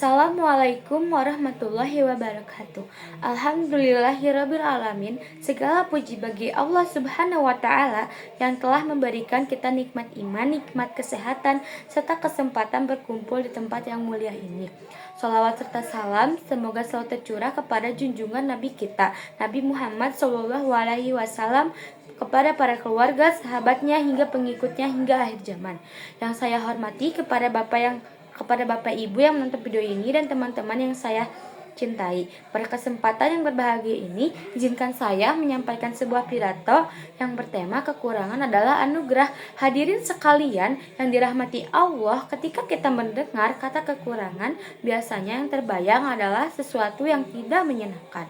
Assalamualaikum warahmatullahi wabarakatuh. Alhamdulillahirabbil alamin. Segala puji bagi Allah Subhanahu wa taala yang telah memberikan kita nikmat iman, nikmat kesehatan serta kesempatan berkumpul di tempat yang mulia ini. Shalawat serta salam semoga selalu tercurah kepada junjungan Nabi kita, Nabi Muhammad SAW, kepada para keluarga, sahabatnya hingga pengikutnya hingga akhir zaman. Yang saya hormati kepada Bapak Ibu yang menonton video ini dan teman-teman yang saya cintai. Pada kesempatan yang berbahagia ini, izinkan saya menyampaikan sebuah pidato yang bertema kekurangan adalah anugerah. Hadirin sekalian yang dirahmati Allah, ketika kita mendengar kata kekurangan, biasanya yang terbayang adalah sesuatu yang tidak menyenangkan.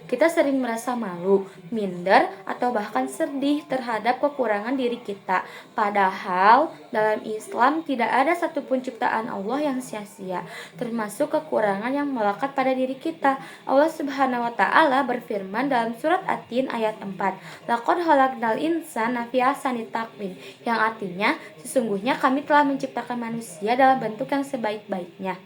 Kita sering merasa malu, minder, atau bahkan sedih terhadap kekurangan diri kita. Padahal dalam Islam tidak ada satupun ciptaan Allah yang sia-sia, termasuk kekurangan yang melekat pada diri kita. Allah Subhanahu wa taala berfirman dalam surat At-Tin ayat 4, "Laqad khalaqnal insana fi ahsani taqwim", yang artinya sesungguhnya kami telah menciptakan manusia dalam bentuk yang sebaik-baiknya.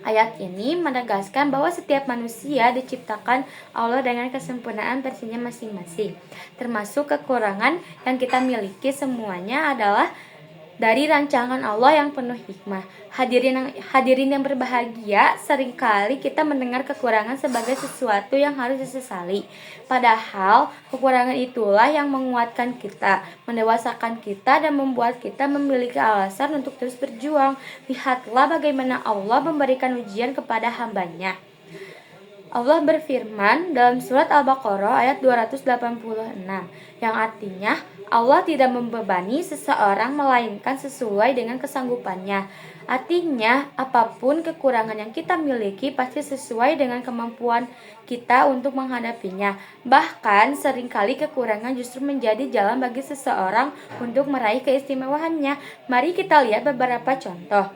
Ayat ini menegaskan bahwa setiap manusia diciptakan Allah dengan kesempurnaan versinya masing-masing. Termasuk kekurangan yang kita miliki semuanya adalah dari rancangan Allah yang penuh hikmah. Hadirin yang berbahagia, seringkali kita mendengar kekurangan sebagai sesuatu yang harus disesali. Padahal kekurangan itulah yang menguatkan kita, mendewasakan kita, dan membuat kita memiliki alasan untuk terus berjuang. Lihatlah bagaimana Allah memberikan ujian kepada hambanya. Allah berfirman dalam surat Al-Baqarah ayat 286, yang artinya Allah tidak membebani seseorang melainkan sesuai dengan kesanggupannya. Artinya, apapun kekurangan yang kita miliki pasti sesuai dengan kemampuan kita untuk menghadapinya. Bahkan seringkali kekurangan justru menjadi jalan bagi seseorang untuk meraih keistimewaannya. Mari kita lihat beberapa contoh.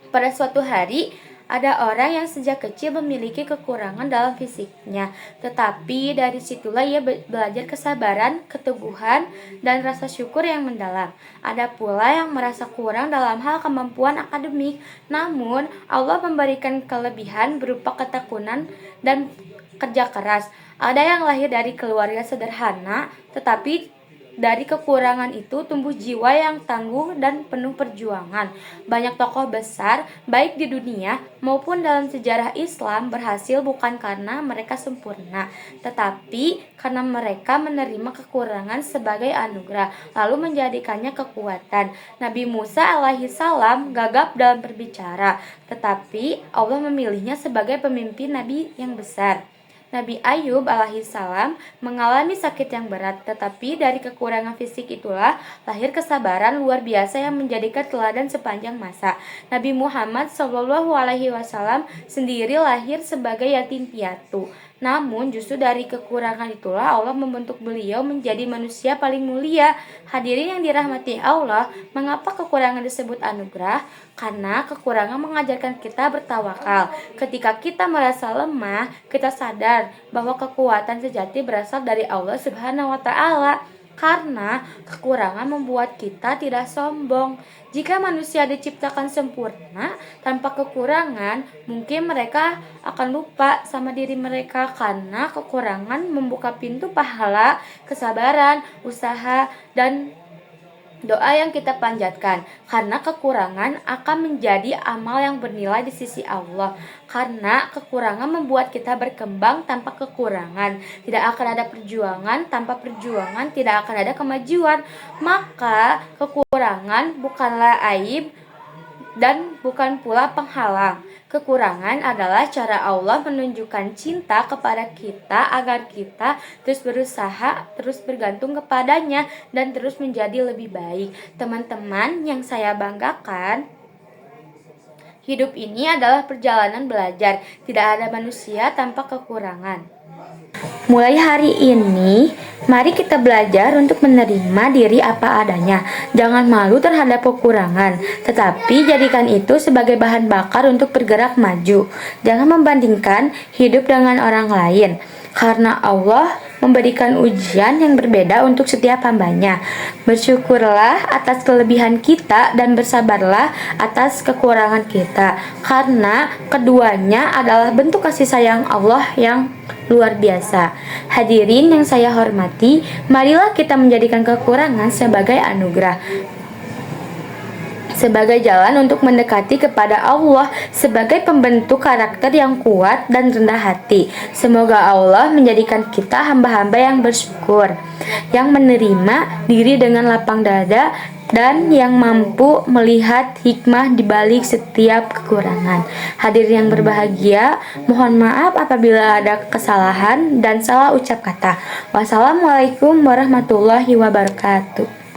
Pada suatu hari, ada orang yang sejak kecil memiliki kekurangan dalam fisiknya, tetapi dari situlah ia belajar kesabaran, keteguhan, dan rasa syukur yang mendalam. Ada pula yang merasa kurang dalam hal kemampuan akademik, namun Allah memberikan kelebihan berupa ketekunan dan kerja keras. Ada yang lahir dari keluarga sederhana, tetapi dari kekurangan itu tumbuh jiwa yang tangguh dan penuh perjuangan. Banyak tokoh besar, baik di dunia maupun dalam sejarah Islam, berhasil bukan karena mereka sempurna, tetapi karena mereka menerima kekurangan sebagai anugerah, lalu menjadikannya kekuatan. Nabi Musa alaihissalam gagap dalam berbicara, tetapi Allah memilihnya sebagai pemimpin nabi yang besar. Nabi Ayub alaihissalam mengalami sakit yang berat, tetapi dari kekurangan fisik itulah lahir kesabaran luar biasa yang menjadikan teladan sepanjang masa. Nabi Muhammad SAW sendiri lahir sebagai yatim piatu. Namun justru dari kekurangan itulah Allah membentuk beliau menjadi manusia paling mulia. Hadirin yang dirahmati Allah, mengapa kekurangan disebut anugerah? Karena kekurangan mengajarkan kita bertawakal. Ketika kita merasa lemah, kita sadar bahwa kekuatan sejati berasal dari Allah Subhanahu wa taala. Karena kekurangan membuat kita tidak sombong. Jika manusia diciptakan sempurna tanpa kekurangan, mungkin mereka akan lupa sama diri mereka, karena kekurangan membuka pintu pahala, kesabaran, usaha, dan doa yang kita panjatkan. Karena kekurangan akan menjadi amal yang bernilai di sisi Allah. Karena kekurangan membuat kita berkembang, tanpa kekurangan tidak akan ada perjuangan, tanpa perjuangan tidak akan ada kemajuan. Maka kekurangan bukanlah aib dan bukan pula penghalang. Kekurangan adalah cara Allah menunjukkan cinta kepada kita agar kita terus berusaha, terus bergantung kepadanya, dan terus menjadi lebih baik. Teman-teman yang saya banggakan, hidup ini adalah perjalanan belajar. Tidak ada manusia tanpa kekurangan. Mulai hari ini, mari kita belajar untuk menerima diri apa adanya. Jangan malu terhadap kekurangan, tetapi jadikan itu sebagai bahan bakar untuk bergerak maju. Jangan membandingkan hidup dengan orang lain. karena Allah memberikan ujian yang berbeda untuk setiap hambanya. Bersyukurlah atas kelebihan kita dan bersabarlah atas kekurangan kita, karena keduanya adalah bentuk kasih sayang Allah yang luar biasa. Hadirin yang saya hormati, marilah kita menjadikan kekurangan sebagai anugerah, sebagai jalan untuk mendekati kepada Allah, sebagai pembentuk karakter yang kuat dan rendah hati. Semoga Allah menjadikan kita hamba-hamba yang bersyukur, yang menerima diri dengan lapang dada, dan yang mampu melihat hikmah di balik setiap kekurangan. Hadirin yang berbahagia, mohon maaf apabila ada kesalahan dan salah ucap kata. Wassalamualaikum warahmatullahi wabarakatuh.